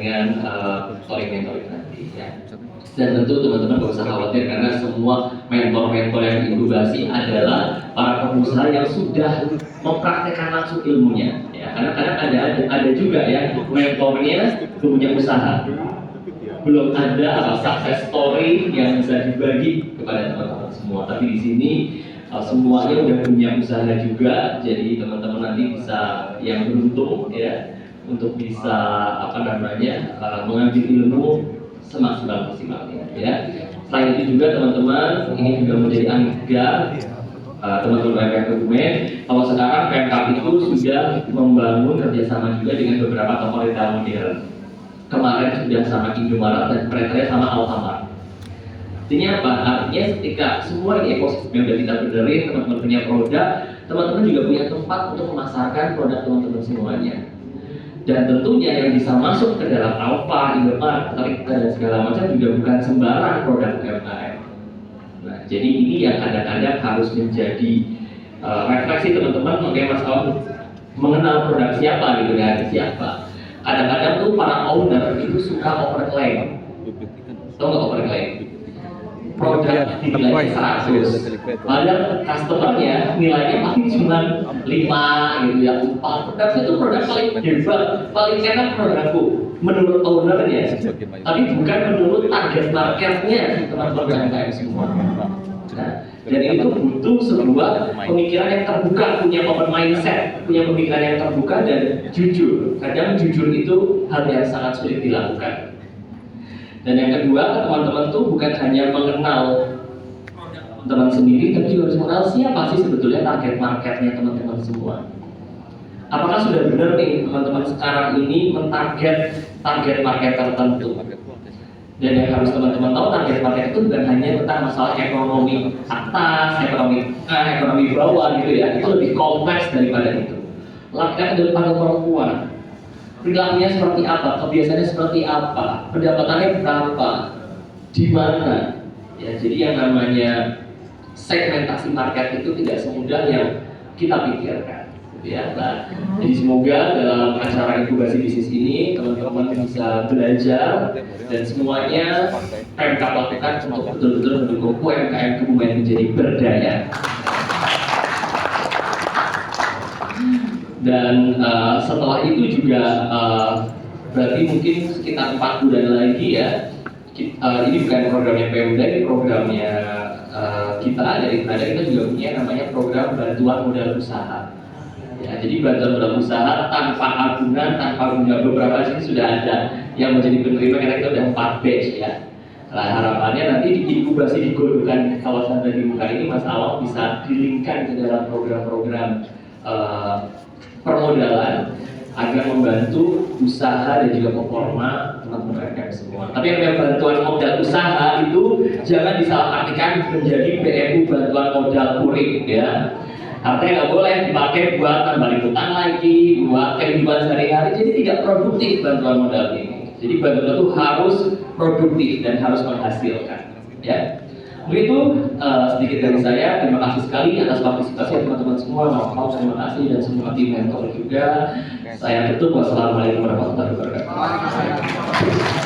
dengan mentoring nanti ya. Dan tentu teman-teman gak usah khawatir karena semua mentor-mentor yang diinkubasi adalah para pengusaha yang sudah mempraktekkan langsung ilmunya ya. Karena kadang ada juga ya mentornya punya usaha, belum ada success story yang bisa dibagi kepada teman-teman semua. Tapi di sini semuanya udah punya usaha juga, jadi teman-teman nanti bisa yang beruntung ya untuk bisa mengambil ilmu semaksimal-maksimalnya ya. Selain itu juga teman-teman, ini juga menjadi anugerah teman-teman UMKM Kebumen kalau sekarang Pemkab itu sudah membangun kerjasama juga dengan beberapa toko retail modern. Kemarin sudah sama Indomaret dan terakhir sama Alfamart. Artinya apa? Artinya ketika semua ini ekosistem yang sudah kita benerin, teman-teman punya produk, teman-teman juga punya tempat untuk memasarkan produk teman-teman semuanya. Dan tentunya yang bisa masuk ke dalam Alfa, Indomaret, dan segala macam juga bukan sembarang produk UMKM. Nah, jadi ini yang kadang-kadang harus menjadi refleksi teman-teman, makanya Mas Awan mengenal produk siapa gitu kan, siapa. Kadang-kadang tuh para owner itu suka overclaim. Tahu nggak overclaim? Produk nilainya 100, padahal customernya nilainya paling cuma 5 gitu ya, 4. Produk itu produk paling hebat, paling enak produkku menurut ownernya, tapi bukan menurut target marketnya teman-teman UMKM semua. Nah, dan itu butuh sebuah pemikiran yang terbuka, punya open mindset, punya pemikiran yang terbuka dan jujur. Kadang jujur itu hal yang sangat sulit dilakukan. Dan yang kedua, teman-teman tuh bukan hanya mengenal teman sendiri, tapi juga harus mengenal siapa sih sebetulnya target marketnya teman-teman semua. Apakah sudah benar nih teman-teman sekarang ini mentarget target market tertentu? Dan yang harus teman-teman tahu, target market itu bukan hanya tentang masalah ekonomi atas, ekonomi bawah gitu ya. Itu lebih kompleks daripada itu. Laki-laki dan perempuan, perilakunya seperti apa, kebiasaannya seperti apa, pendapatannya berapa, di mana. Ya, jadi yang namanya segmentasi market itu tidak semudah yang kita pikirkan. Ya, nah, jadi semoga dalam acara inkubasi bisnis ini teman-teman bisa belajar dan semuanya Pemkab lakukan untuk betul-betul mendukung UMKM Kebumen menjadi berdaya. Dan setelah itu juga berarti mungkin sekitar 4 bulan lagi ya, ini bukan programnya Pemda, ini programnya kita dari Prada. Kita juga punya namanya program bantuan modal usaha ya. Jadi bantuan modal usaha tanpa agunan, tanpa bunga. Beberapa sini sudah ada yang menjadi penerima karena kita udah 4 batch ya. Nah, harapannya nanti di inkubasi digolongkan kawasan dari muka ini Mas Awang bisa dilingkan ke dalam program-program permodalan agar membantu usaha dan juga performa teman-teman UMKM semua. Tapi yang namanya bantuan modal usaha itu jangan disalahartikan menjadi BMU bantuan modal kuring ya. Artinya nggak boleh dipakai buat nambah utang lagi, buat kehidupan sehari-hari. Jadi tidak produktif bantuan modal ini. Jadi bantuan itu harus produktif dan harus menghasilkan ya. Begitu sedikit dari saya. Terima kasih sekali atas partisipasi teman-teman semua. Terima kasih dan semua tim mentor juga. Saya tutup. Wassalamualaikum warahmatullahi wabarakatuh.